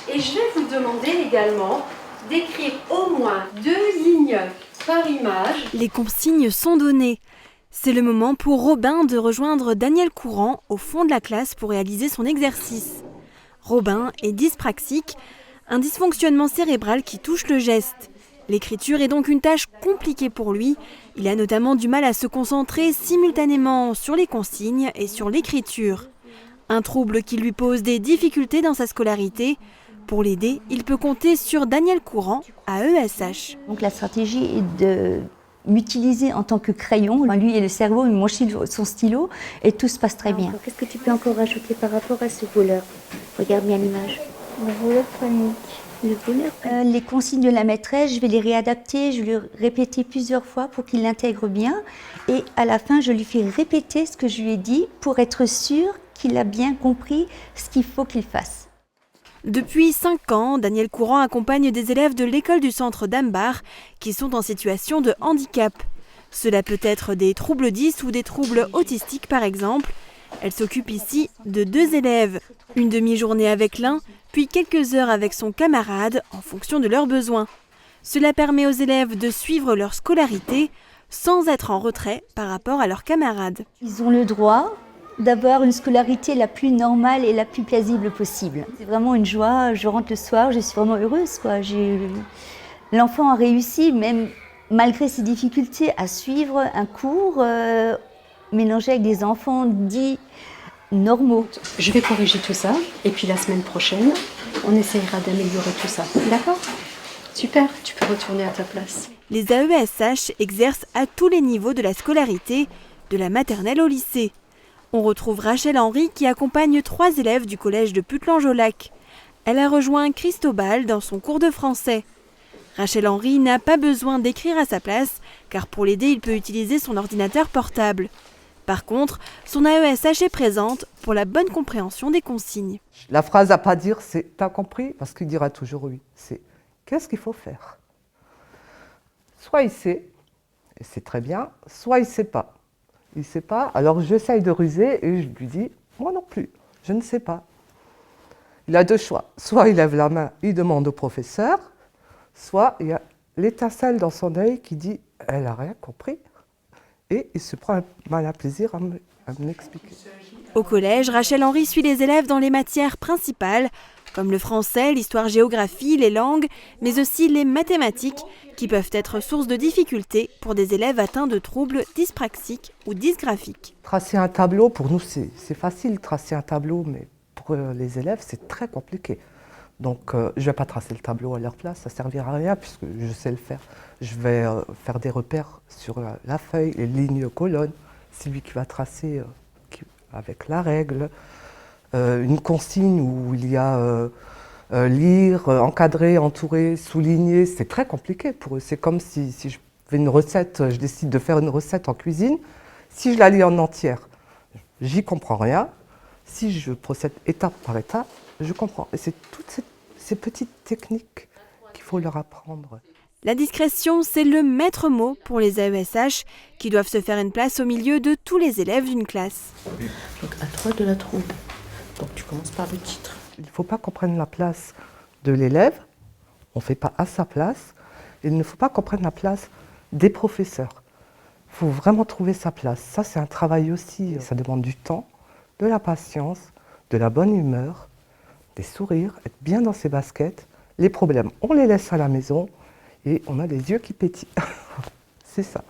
Et je vais vous demander également d'écrire au moins 2 lignes par image. Les consignes sont données. C'est le moment pour Robin de rejoindre Daniel Courant au fond de la classe pour réaliser son exercice. Robin est dyspraxique, un dysfonctionnement cérébral qui touche le geste. L'écriture est donc une tâche compliquée pour lui. Il a notamment du mal à se concentrer simultanément sur les consignes et sur l'écriture. Un trouble qui lui pose des difficultés dans sa scolarité. Pour l'aider, il peut compter sur Daniel Courant à ESH. Donc la stratégie est de m'utiliser en tant que crayon. Lui et le cerveau, moi je suis son stylo et tout se passe très bien. Qu'est-ce que tu peux encore rajouter par rapport à ce voleur? Regarde bien l'image. Le voleur panique. Le voleur panique. Les consignes de la maîtresse, je vais les réadapter, je vais les répéter plusieurs fois pour qu'il l'intègre bien. Et à la fin, je lui fais répéter ce que je lui ai dit pour être sûre qu'il a bien compris ce qu'il faut qu'il fasse. Depuis 5 ans, Daniel Courant accompagne des élèves de l'école du centre d'Ambar qui sont en situation de handicap. Cela peut être des troubles 10 ou des troubles autistiques par exemple. Elle s'occupe ici de 2 élèves, une demi-journée avec l'un, puis quelques heures avec son camarade en fonction de leurs besoins. Cela permet aux élèves de suivre leur scolarité sans être en retrait par rapport à leurs camarades. Ils ont le droit d'avoir une scolarité la plus normale et la plus paisible possible. C'est vraiment une joie, je rentre le soir, je suis vraiment heureuse, quoi. L'enfant a réussi, même malgré ses difficultés, à suivre un cours mélangé avec des enfants dits normaux. Je vais corriger tout ça et puis la semaine prochaine, on essayera d'améliorer tout ça. D'accord? Super, tu peux retourner à ta place. Les AESH exercent à tous les niveaux de la scolarité, de la maternelle au lycée. On retrouve Rachel Henry qui accompagne 3 élèves du collège de Putelange-au-Lac. Elle a rejoint Cristobal dans son cours de français. Rachel Henry n'a pas besoin d'écrire à sa place car pour l'aider, il peut utiliser son ordinateur portable. Par contre, son AESH est présente pour la bonne compréhension des consignes. La phrase à pas dire, c'est « t'as compris ?» parce qu'il dira toujours oui. C'est « qu'est-ce qu'il faut faire ?» Soit il sait, et c'est très bien, soit il ne sait pas. Il ne sait pas, alors j'essaye de ruser et je lui dis « moi non plus, je ne sais pas ». Il a 2 choix, soit il lève la main, il demande au professeur, soit il y a l'étincelle dans son œil qui dit « elle n'a rien compris ». Et il se prend un malin plaisir à me l'expliquer. Au collège, Rachel Henry suit les élèves dans les matières principales, comme le français, l'histoire-géographie, les langues, mais aussi les mathématiques, qui peuvent être source de difficultés pour des élèves atteints de troubles dyspraxiques ou dysgraphiques. Tracer un tableau, pour nous, c'est facile, tracer un tableau, mais pour les élèves, c'est très compliqué. Donc, je ne vais pas tracer le tableau à leur place, ça ne servira à rien puisque je sais le faire. Je vais faire des repères sur la feuille, les lignes, colonnes. C'est lui qui va tracer avec la règle. Une consigne où il y a lire, encadrer, entourer, souligner, c'est très compliqué pour eux. C'est comme si je fais une recette, je décide de faire une recette en cuisine. Si je la lis en entière, j'y comprends rien. Si je procède étape par étape, je comprends. Et c'est toutes ces petites techniques qu'il faut leur apprendre. La discrétion, c'est le maître mot pour les AESH qui doivent se faire une place au milieu de tous les élèves d'une classe. Donc à toi de la trouver. Donc tu commences par le titre. Il ne faut pas qu'on prenne la place de l'élève, on ne fait pas à sa place. Il ne faut pas qu'on prenne la place des professeurs. Il faut vraiment trouver sa place. Ça, c'est un travail aussi. Ça demande du temps, de la patience, de la bonne humeur, des sourires, être bien dans ses baskets. Les problèmes, on les laisse à la maison et on a les yeux qui pétillent. C'est ça.